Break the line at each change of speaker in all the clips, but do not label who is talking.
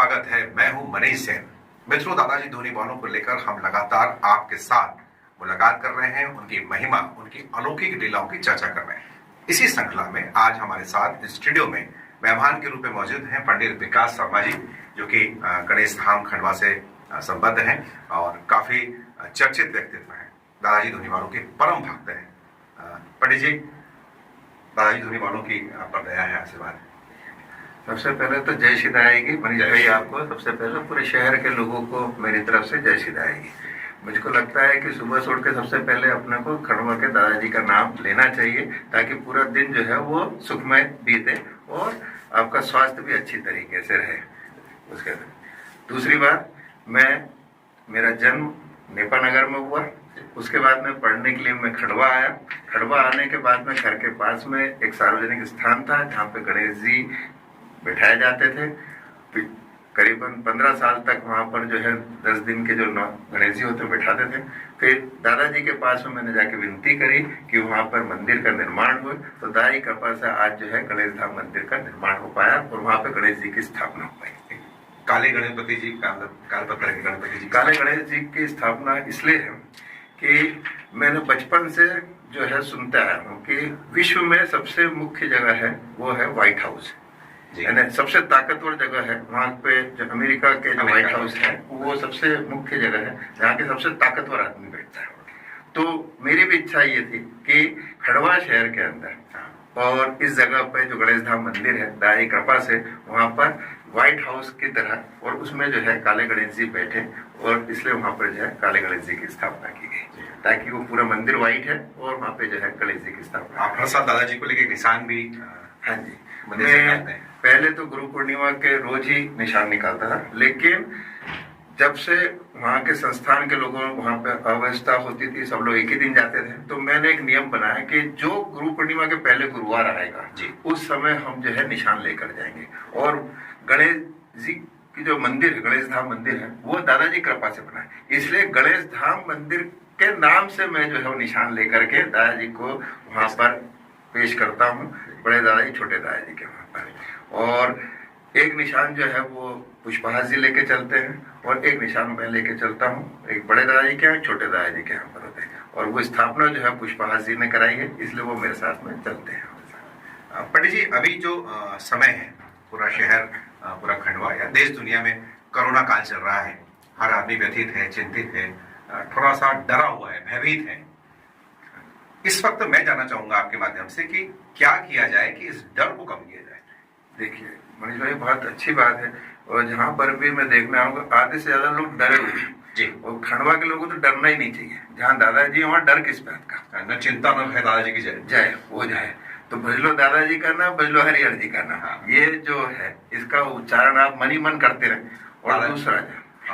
स्वागत है। मैं हूं मनीष सेन। मित्रों, दादाजी धूनी वालों को लेकर हम लगातार आपके साथ मुलाकात कर रहे हैं, उनकी महिमा, उनकी अलौकिक लीलाओं की चर्चा कर रहे हैं। इसी श्रृंखला में आज हमारे साथ स्टूडियो में मेहमान के रूप में मौजूद हैं पंडित विकास शर्मा जी, जो कि गणेश धाम खंडवा से संबद्ध हैं और काफी चर्चित व्यक्तित्व हैं। दादाजी धूनी वालों के परम भक्त हैं। पंडित जी, दादाजी धूनी वालों की आप पर दया है, आशीर्वाद।
सबसे पहले तो जय सिदाएगी मनीष भाई, आपको सबसे पहले पूरे शहर के लोगों को मेरी तरफ से जय सिदाएगी। मुझको लगता है कि सुबह से उठ के सबसे पहले अपने को खंडवा के दादाजी का नाम लेना चाहिए, ताकि पूरा दिन जो है वो सुखमय बीते और आपका स्वास्थ्य भी अच्छी तरीके से रहे। उसके दूसरी बात, मेरा जन्म नेपानगर में हुआ। उसके बाद में पढ़ने के लिए मैं खंडवा आया। खंडवा आने के बाद में घर के पास में एक सार्वजनिक स्थान था जहाँ पे गणेश जी बैठाए जाते थे। करीबन 15 साल तक वहाँ पर जो है 10 दिन के जो गणेश जी होते बैठाते थे। फिर दादाजी के पास में मैंने जाके विनती करी कि वहाँ पर मंदिर का निर्माण हो, तो दाई कृपा से आज जो है गणेश धाम मंदिर का निर्माण हो पाया और वहाँ पे गणेश जी की स्थापना हो पाई।
काले गणपति जी, गणपति जी,
काले गणेश जी की स्थापना इसलिए है कि मैंने बचपन से जो है सुनते आया हूँ कि विश्व में सबसे मुख्य जगह है वो है व्हाइट हाउस, यानी सबसे ताकतवर जगह है। वहाँ पे जो अमेरिका के जो व्हाइट हाउस है वो सबसे मुख्य जगह है जहाँ के सबसे ताकतवर आदमी बैठता है। तो मेरी भी इच्छा ये थी कि खंडवा शहर के अंदर और इस जगह पे जो गणेश धाम मंदिर है, दाई कृपा से वहाँ पर व्हाइट हाउस की तरह और उसमें जो है काले गणेश जी बैठे, और इसलिए वहाँ पर जो है काले गणेश जी की स्थापना की गई, ताकि वो पूरा मंदिर व्हाइट है और वहाँ पे जो है गणेश जी की स्थापना।
आप हर साल दादाजी को लेके निशान भी?
हाँ जी, मैं पहले तो गुरु पूर्णिमा के रोज ही निशान निकालता था, लेकिन जब से वहाँ के संस्थान के लोगों वहाँ पे अव्यवस्था होती थी, सब लोग एक ही दिन जाते थे, तो मैंने एक नियम बनाया कि जो गुरु पूर्णिमा के पहले गुरुवार आएगा जी, उस समय हम जो है निशान लेकर जाएंगे। और गणेश जी की जो मंदिर है, गणेश धाम मंदिर है, वो दादाजी कृपा से बना है, इसलिए गणेश धाम मंदिर के नाम से मैं जो है वो निशान लेकर के दादाजी को वहाँ पर पेश करता हूँ, बड़े दादाजी छोटे दादाजी के वहाँ पर। और एक निशान जो है वो पुष्पहास जी लेके चलते हैं और एक निशान मैं लेके चलता हूँ, एक बड़े दादाजी के यहाँ, छोटे दादाजी के यहाँ पर होते हैं। और वो स्थापना जो है पुष्पहास जी ने कराई है, इसलिए वो मेरे साथ में चलते हैं।
पंडित जी, अभी जो समय है, पूरा शहर, पूरा खंडवा या देश दुनिया में कोरोना काल चल रहा है। हर आदमी व्यथित है, चिंतित है, थोड़ा सा डरा हुआ है, भयभीत है। इस वक्त मैं जानना चाहूंगा आपके माध्यम से कि क्या किया जाए कि इस डर को कम किया जाए।
देखिए मनीष भाई, बहुत अच्छी बात है, और जहाँ पर भी मैं देखना आऊंगा आधे से ज्यादा लोग डरे हुए हैं जी, और खंडवा के लोगों को तो डरना ही नहीं चाहिए। जहाँ दादाजी वहाँ डर किस बात का,
न चिंता न भय, दादाजी की जय
जय हो जाए। तो भजलो दादाजी का नाम, भजलो हरिहर जी का नाम, ये जो है इसका उच्चारण आप मन ही मन करते रहे। और दूसरा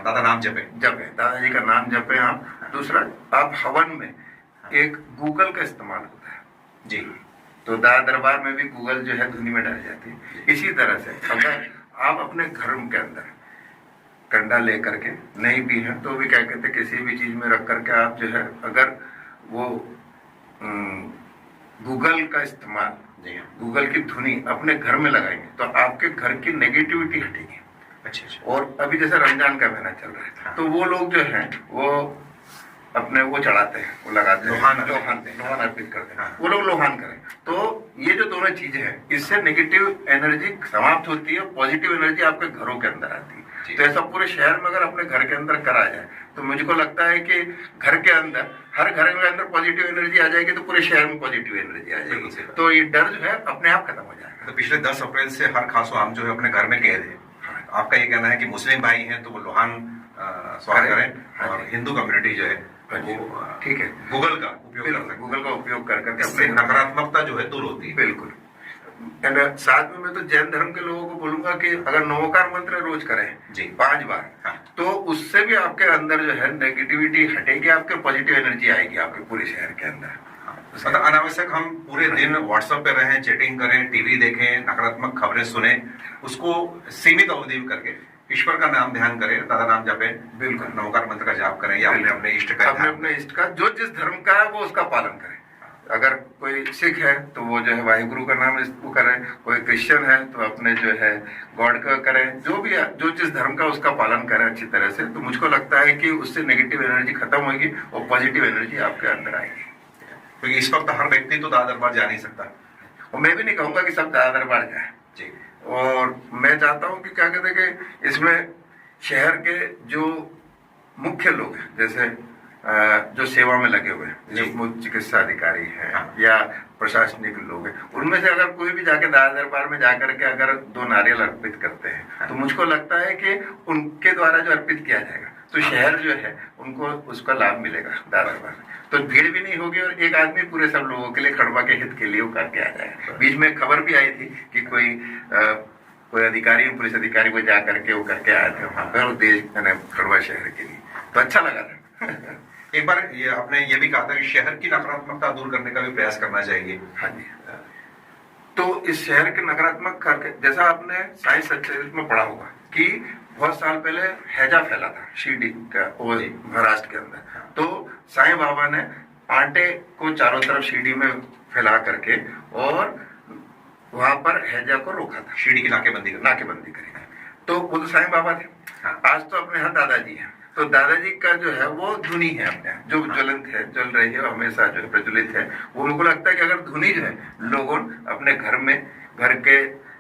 दादा नाम जपे,
दादाजी का नाम जपे आप। दूसरा, आप हवन में एक गूगल का इस्तेमाल होता है जी, तो दादा दरबार में भी गूगल जो है धुनी में डाली जाती है। इसी तरह से अगर आप अपने घर के अंदर कंडा लेकर के नहीं भी है तो भी क्या कहते किसी भी चीज में रख करके आप जो है अगर वो गूगल का इस्तेमाल, गूगल की धुनी अपने घर में लगाएंगे तो आपके घर की नेगेटिविटी हटेगी। अच्छा। और अभी जैसे रमजान का महीना चल रहा है, तो वो लोग जो है वो अपने वो चढ़ाते हैं, वो लगाते हैं, लोहान अर्पित करते हैं, वो लोग लोहान करें। तो ये जो दोनों चीजें हैं, इससे नेगेटिव एनर्जी समाप्त होती है, पॉजिटिव एनर्जी आपके घरों के अंदर आती है। तो ऐसा पूरे शहर में अगर अपने घर के अंदर करा जाए तो मुझको लगता है कि घर के अंदर, हर घर के अंदर पॉजिटिव एनर्जी आ जाएगी तो पूरे शहर में पॉजिटिव एनर्जी आ जाएगी, तो ये डर जो है अपने आप खत्म हो जाएगा।
तो पिछले 10 अप्रैल से हर खासो आम जो है अपने घर में कैद है। आपका ये कहना है कि मुस्लिम भाई हैं तो वो लोहान स्वागत करें, और हिंदू कम्युनिटी जो है वो
ठीक है
गूगल का उपयोग
कर करके
नकारात्मकता जो है दूर होती है।
बिल्कुल। साथ में मैं तो जैन धर्म के लोगों को बोलूंगा कि अगर नमोकार मंत्र रोज करें जी 5 बार, तो उससे भी आपके अंदर जो है नेगेटिविटी हटेगी, आपके पॉजिटिव एनर्जी आएगी आपके पूरे शहर के अंदर।
मतलब अनावश्यक हम पूरे दिन व्हाट्सएप पे रहें, चैटिंग करें, टीवी देखें, नकारात्मक खबरें सुने, उसको सीमित अवधि करके ईश्वर का नाम ध्यान करें, दादा नाम जपें, बिल्कुल नमोकार मंत्र का जाप करें, या अपने इष्ट का
जो जिस धर्म का है वो उसका पालन करें। अगर कोई सिख है तो वो जो है वाहिगुरु का नाम वो करें, कोई क्रिश्चियन है तो अपने जो है गॉड का करें, जो भी जो जिस धर्म का उसका पालन करें अच्छी तरह से, तो मुझको लगता है कि उससे नेगेटिव एनर्जी खत्म होगी और पॉजिटिव एनर्जी आपके अंदर आएगी।
क्योंकि इस वक्त हर व्यक्ति तो दादा दरबार जा नहीं सकता,
और मैं भी नहीं कहूंगा कि सब दादा दरबार जाए
जी।
और मैं चाहता हूं कि क्या कहते हैं कि इसमें शहर के जो मुख्य लोग हैं, जैसे जो सेवा में लगे हुए हैं, जो चिकित्सा अधिकारी हैं या प्रशासनिक लोग हैं, उनमें से अगर कोई भी जाके दादा दरबार में जाकर के अगर 2 नारियल अर्पित करते हैं तो मुझको लगता है कि उनके द्वारा जो अर्पित किया जाएगा तो शहर जो है उनको उसका लाभ मिलेगा दादा दरबार में। तो भीड़ भी नहीं होगी और एक आदमी पूरे सब लोगों के लिए, खड़वा के हित के लिए वो करके आ जाएगा। बीच में खबर भी आई थी कि कोई अधिकारी, पुलिस अधिकारी को जा करके वो करके आए थे वहां पर देश खड़वा शहर के लिए, तो अच्छा लगा था।
एक बार ये आपने ये भी कहा था कि शहर की नकारात्मकता दूर करने का भी प्रयास करना चाहिए।
हाँ जी। तो इस शहर के नकारात्मक करके, जैसा आपने साइंस सच्चाई में पढ़ा होगा कि बहुत साल पहले हैजा फैला था शिरडी का, वो महाराष्ट्र के अंदर, तो साईं बाबा ने आटे को चारों तरफ शिरडी में फैला करके और वहां पर हैजा को रोका था,
शिरडी की नाकेबंदी
करी। तो वो तो साईं बाबा थे। आज तो अपने यहाँ दादाजी हैं, तो दादाजी का जो है वो धुनी है अपने जो ज्वलंत है, जल रही है, हमेशा जो है प्रज्वलित है। वो मुझको लगता है कि अगर धुनी जो है लोगों अपने घर में, घर के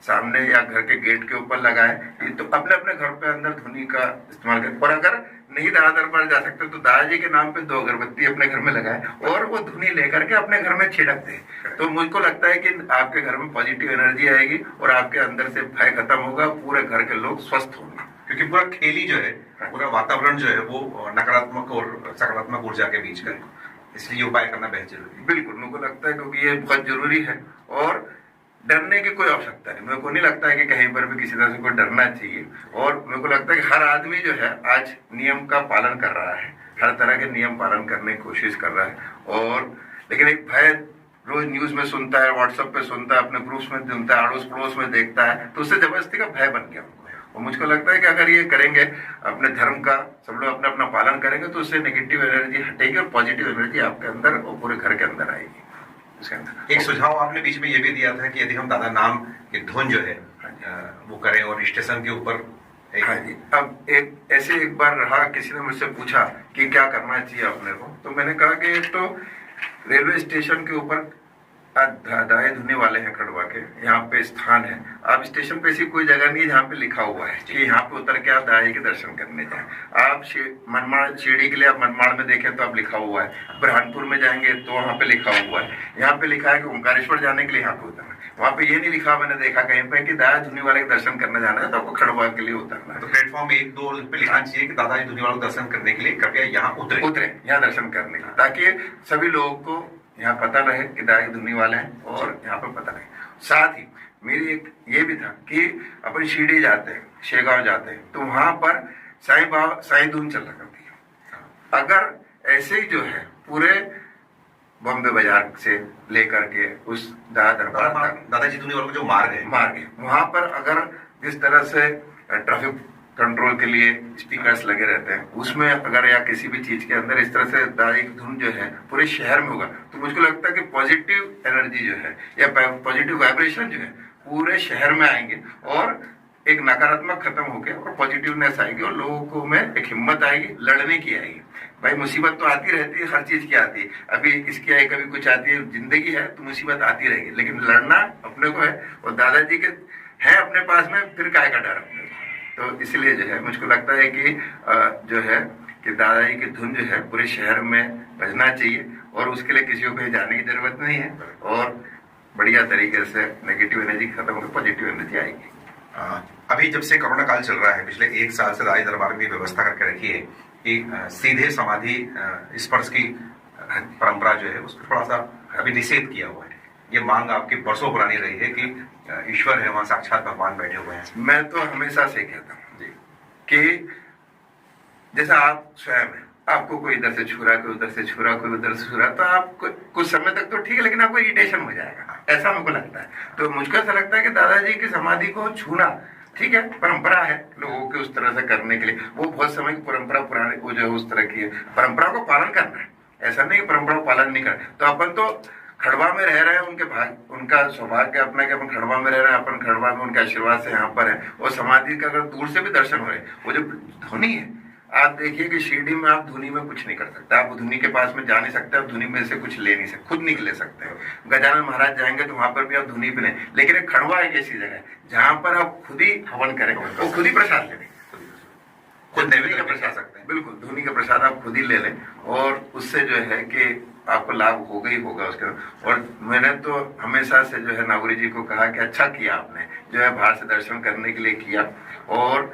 सामने या घर के गेट के ऊपर लगाए, तो अपने अपने घर पे अंदर धुनी का इस्तेमाल करें। और अगर नहीं दादा दरबार जा सकते तो दादाजी के नाम पे 2 अगरबत्ती अपने घर में लगाए और वो धुनी लेकर के अपने घर में छिड़क दे। तो मुझको लगता है कि आपके घर में पॉजिटिव एनर्जी आएगी और आपके अंदर से भय खत्म होगा, पूरे घर के लोग स्वस्थ होंगे।
क्योंकि पूरा खेल ही जो है, पूरा वातावरण जो है वो नकारात्मक और सकारात्मक ऊर्जा के बीच का, इसलिए उपाय करना बेहद जरूरी है।
बिल्कुल, मुझको लगता है क्योंकि ये बहुत जरूरी है और डरने की कोई आवश्यकता नहीं। मेरे को नहीं लगता है कि कहीं पर भी किसी तरह से कोई डरना चाहिए। और मेरे को लगता है कि हर आदमी जो है आज नियम का पालन कर रहा है, हर तरह के नियम पालन करने की कोशिश कर रहा है। और लेकिन एक भय रोज न्यूज में सुनता है, व्हाट्सएप पे सुनता है, अपने ग्रुप्स में सुनता है, अड़ोस पड़ोस में देखता है, तो उससे जबरदस्ती का भय बन गया। और मुझको लगता है कि अगर ये करेंगे, अपने धर्म का सब लोग अपना अपना पालन करेंगे, तो उससे नेगेटिव एनर्जी हटेगी और पॉजिटिव एनर्जी आपके अंदर और पूरे घर के अंदर आएगी।
एक सुझाव आपने बीच में ये भी दिया था कि यदि हम दादा नाम की धुन जो है वो करें और स्टेशन के ऊपर।
हाँ जी। अब एक बार रहा, किसी ने मुझसे पूछा कि क्या करना चाहिए अपने को, तो मैंने कहा कि तो रेलवे स्टेशन के ऊपर दाएं धुने वाले हैं खड़वा के, यहाँ पे स्थान है। आप स्टेशन पे ऐसी कोई जगह नहीं जहाँ पे लिखा हुआ है कि यहाँ पे उतर के आप दाई के दर्शन करने जाएं। आप मनमाड़ शिरडी के लिए आप मनमाड़ में देखें तो आप लिखा हुआ है, बुरहानपुर में जाएंगे तो वहाँ पे लिखा हुआ है, यहाँ पे लिखा है कि ओंकारेश्वर जाने के लिए यहाँ पे उतरना है। वहाँ पे ये नहीं लिखा, मैंने देखा कहीं पे कि दादा धुनी वाले के दर्शन करने जाना है तो आपको खड़वा के लिए उतरना है।
तो प्लेटफॉर्म 1-2 पे लिखना चाहिए कि दादाजी धुनी वाले दर्शन करने के लिए कृपया यहाँ उतरे,
यहाँ दर्शन करने के लिए, ताकि सभी लोगों को यहाँ पता रहे कि दाई धुनी वाले हैं और यहाँ पे पता रहे। साथ ही मेरी एक ये भी था कि अपन शिरडी जाते हैं, शेगांव जाते हैं, तो वहां पर साईं धुन चल रहा करती है। अगर ऐसे ही जो है पूरे बॉम्बे बाजार से लेकर के उस
दादाजी धुनी वालों का जो मार्ग है
वहां पर अगर जिस तरह से ट्रैफिक कंट्रोल के लिए स्पीकर्स लगे रहते हैं, उसमें अगर या किसी भी चीज के अंदर इस तरह से दाई की धुन जो है पूरे शहर में होगा, तो मुझको लगता है कि पॉजिटिव एनर्जी जो है या पॉजिटिव वाइब्रेशन जो है पूरे शहर में आएंगे और एक नकारात्मक खत्म होकर और पॉजिटिवनेस आएगी और लोगों को में एक हिम्मत आएगी, लड़ने की आएगी। भाई मुसीबत तो आती रहती है, हर चीज की आती है, अभी इसकी आई कभी कुछ आती है, जिंदगी है तो मुसीबत आती रहेगी, लेकिन लड़ना अपने को है और दादाजी के है अपने पास में, फिर काय का डर अपने को। तो इसलिए जो है मुझको लगता है कि जो है कि दादाजी की धुन जो है पूरे शहर में बजना चाहिए और उसके लिए किसी को कहीं जाने की जरूरत नहीं है और बढ़िया तरीके से नेगेटिव एनर्जी खत्म होकर पॉजिटिव एनर्जी आएगी।
अभी जब से कोरोना काल चल रहा है, पिछले 1 साल से दाई दरबार में व्यवस्था करके रखी है कि सीधे समाधि स्पर्श की परंपरा जो है उसको थोड़ा सा अभी निषेध किया हुआ है। ये मांग आपकी बरसों पुरानी रही है कि ईश्वर है वहां, साक्षात भगवान बैठे हुए हैं।
मैं तो हमेशा से कहता हूँ कि जैसा आप स्वयं है, आपको कोई इधर से छू रहा, कोई उधर से छू रहा, कोई उधर से छू रहा, तो आप कुछ समय तक तो ठीक है, लेकिन आपको इरिटेशन हो जाएगा, ऐसा मुझको लगता है। तो मुझको ऐसा लगता है कि दादाजी की समाधि को छूना ठीक है, परंपरा है लोगों के उस तरह से करने के लिए, वो बहुत समय की परंपरा पुराने वो जो है उस तरह की है, परंपरा को पालन करना है, ऐसा नहीं कि परंपरा को पालन नहीं करना। तो अपन तो खड़वा में रह रहे हैं, उनका सौभाग्य अपना कि अपन खड़वा में रह रहे हैं, अपन खड़वा में उनके आशीर्वाद से यहाँ पर है। और समाधि का अगर दूर से भी दर्शन हो रहे, वो जो धुनी है, आप देखिए कि शिरडी में आप धुनी में कुछ नहीं कर सकते, आप धुनी के पास में जा नहीं सकते, आप धुनी में से कुछ ले नहीं सकते, खुद नहीं ले सकते। गजानन महाराज जाएंगे तो वहां पर भी आप धुनी पे नहीं, लेकिन एक खड़वा एक ऐसी जगह है जहां पर आप खुद ही हवन करें और खुद ही प्रसाद ले, खुद धुनी का प्रसाद सकते हैं, बिल्कुल धुनी का प्रसाद आप खुद ही ले लें और उससे जो है कि आपको लाभ होगा ही होगा उसके। और मैंने तो हमेशा से जो है नागौरी जी को कहा कि अच्छा किया आपने जो है बाहर से दर्शन करने के लिए किया, और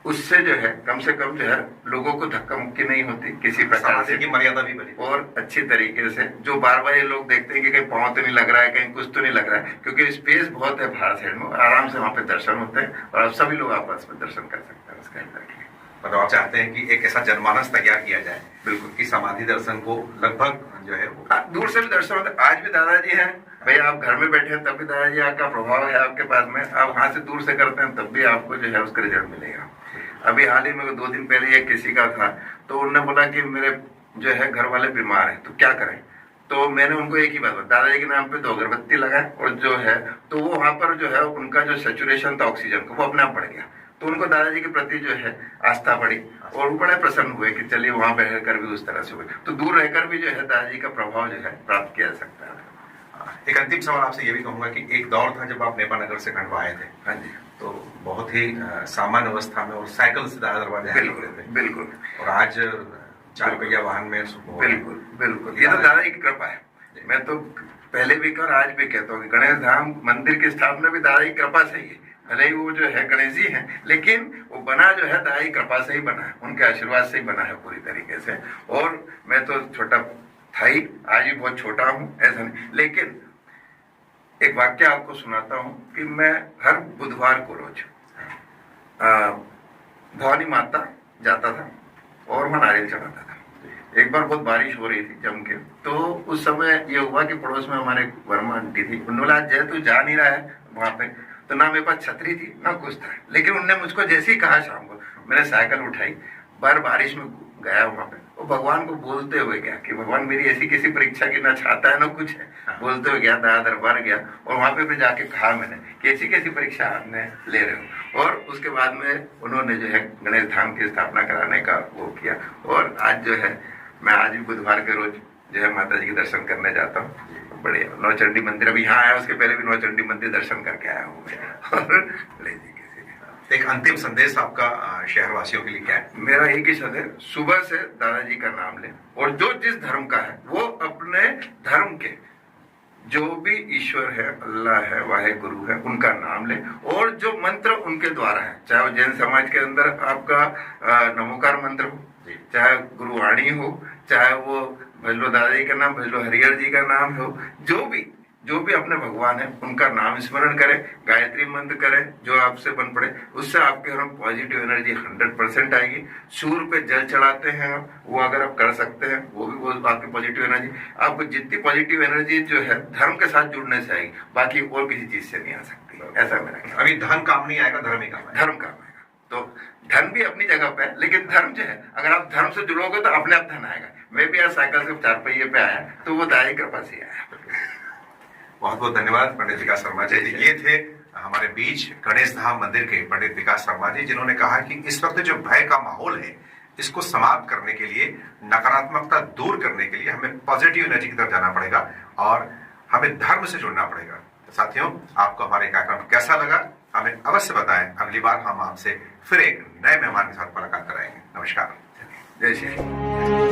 उससे जो है कम से कम जो है लोगों को धक्का मुक्की नहीं होती किसी प्रकार से,
की मर्यादा भी बनी
और अच्छी तरीके से। जो बार बार ये लोग देखते हैं कि कहीं पाँव तो नहीं लग रहा है, कहीं कुछ तो नहीं लग रहा है, क्योंकि स्पेस बहुत है बाहर साइड में, आराम से वहाँ पे दर्शन होते हैं और सभी लोग आपस में दर्शन कर सकते हैं उसके अंदर के।
मतलब आप चाहते हैं कि एक ऐसा जनमानस तैयार किया जाए बिल्कुल कि समाधि दर्शन को लगभग जो है वो
दूर से भी दर्शन होता है। आज भी दादाजी हैं भाई, आप घर में बैठे हैं तब भी दादाजी आपका प्रभाव है आपके पास में, आप वहां से दूर से करते हैं तब भी आपको जो है उसका रिजल्ट मिलेगा। अभी हाल ही में 2 दिन पहले एक किसी का था, तो उन्होंने बोला कि मेरे जो है घर वाले बीमार है तो क्या करें, तो मैंने उनको एक ही बात बताई, दादाजी के नाम पे 2 अगरबत्ती लगाए और जो है तो वो वहां पर जो है उनका जो सैचुरेशन था ऑक्सीजन का वो अपने आप बढ़ गया, तो उनको दादाजी के प्रति जो है आस्था बढ़ी और वो बड़े प्रसन्न हुए कि चलिए वहां बैठकर भी उस तरह से हुए। तो दूर रहकर भी जो है दादाजी का प्रभाव जो है प्राप्त किया जा सकता है।
एक अंतिम सवाल आपसे ये भी कहूंगा कि एक दौर था जब आप नेपाल नगर से खंडवा आए थे,
हाँ जी,
तो बहुत ही सामान्य अवस्था में और साइकिल से दादा दरबार
बिल्कुल बिल्कुल,
और आज 4 पहिया वाहन में
बिल्कुल बिल्कुल, ये तो दादाजी की कृपा है। मैं तो पहले भी कर आज भी कहता हूँ कि गणेश धाम मंदिर की स्थापना भी दादाजी की कृपा से ही है। भले ही वो जो है गणेश जी हैं, लेकिन वो बना जो है दादाजी की कृपा से ही बना है, उनके आशीर्वाद से ही बना है पूरी तरीके से। और मैं तो छोटा था ही, आज भी बहुत छोटा हूँ ऐसा नहीं, लेकिन एक वाक्य आपको सुनाता हूँ कि मैं हर बुधवार को रोज भवानी माता जाता था और वहां नारियल चढ़ाता था। एक बार बहुत बारिश हो रही थी जम के, तो उस समय ये हुआ कि पड़ोस में हमारे वर्मा आंटी थी, उन्होंने बोला जय तू जा नहीं रहा है वहां पे, तो ना मेरे पास छतरी थी ना कुछ था, लेकिन उनने मुझको जैसे ही कहा शाम को, मैंने साइकिल उठाई, बारिश में गया वहां पे, वो भगवान को बोलते हुए गया कि भगवान मेरी ऐसी किसी परीक्षा की ना छाता है ना कुछ है, बोलते हुए गया, दादा दरबार गया और वहां पे भी जाके कहा मैंने कि ऐसी कैसी परीक्षा आपने ले रहे हो। और उसके बाद में उन्होंने जो है गणेश धाम की स्थापना कराने का वो किया, और आज जो है मैं आज भी बुधवार के रोज जो है माता जी के दर्शन करने जाता हूँ। बड़े नौचंडी मंदिर, अभी यहाँ आया उसके पहले भी नौचंडी मंदिर दर्शन करके आया हूँ और
एक अंतिम संदेश आपका शहरवासियों के लिए क्या है?
मेरा एक ही संदेश, सुबह से दादाजी का नाम लें और जो जिस धर्म का है वो अपने धर्म के जो भी ईश्वर है, अल्लाह है, वाहे गुरु है, उनका नाम लें और जो मंत्र उनके द्वारा है, चाहे वो जैन समाज के अंदर आपका नमोकार मंत्र हो, चाहे गुरुवाणी हो, चाहे वो भजलो दादाजी का नाम, भजलो हरिहर जी का नाम हो, जो भी अपने भगवान है उनका नाम स्मरण करें, गायत्री मंत्र करें जो आपसे बन पड़े, उससे आपके घर में पॉजिटिव एनर्जी 100% आएगी। सूर्य पे जल चढ़ाते हैं वो अगर आप कर सकते हैं, वो भी बहुत आपकी पॉजिटिव एनर्जी, आपको जितनी पॉजिटिव एनर्जी जो है धर्म के साथ जुड़ने से आएगी, बाकी और किसी चीज से नहीं आ सकती, ऐसा मेरा ख्याल।
अभी धन काम नहीं आएगा, धर्म ही काम आएगा।
धर्म काम आएगा, तो धन भी अपनी जगह पे है, लेकिन धर्म जो है अगर आप धर्म से जुड़ोगे तो अपने आप धन आएगा। मैं भी आज साइकिल से 4 पहिए पे आया तो वो दाई कृपा से आया।
बहुत बहुत धन्यवाद पंडित विकास शर्मा जी। ये थे हमारे बीच गणेश धाम मंदिर के पंडित विकास शर्मा जी, जिन्होंने कहा कि इस वक्त जो भय का माहौल है इसको समाप्त करने के लिए, नकारात्मकता दूर करने के लिए हमें पॉजिटिव एनर्जी की तरफ जाना पड़ेगा और हमें धर्म से जुड़ना पड़ेगा। तो साथियों, आपको हमारे कार्यक्रम कैसा लगा हमें अवश्य बताएं। अगली बार हम आपसे फिर एक नए मेहमान के साथ मुलाकात कराएंगे। नमस्कार,
जय श्री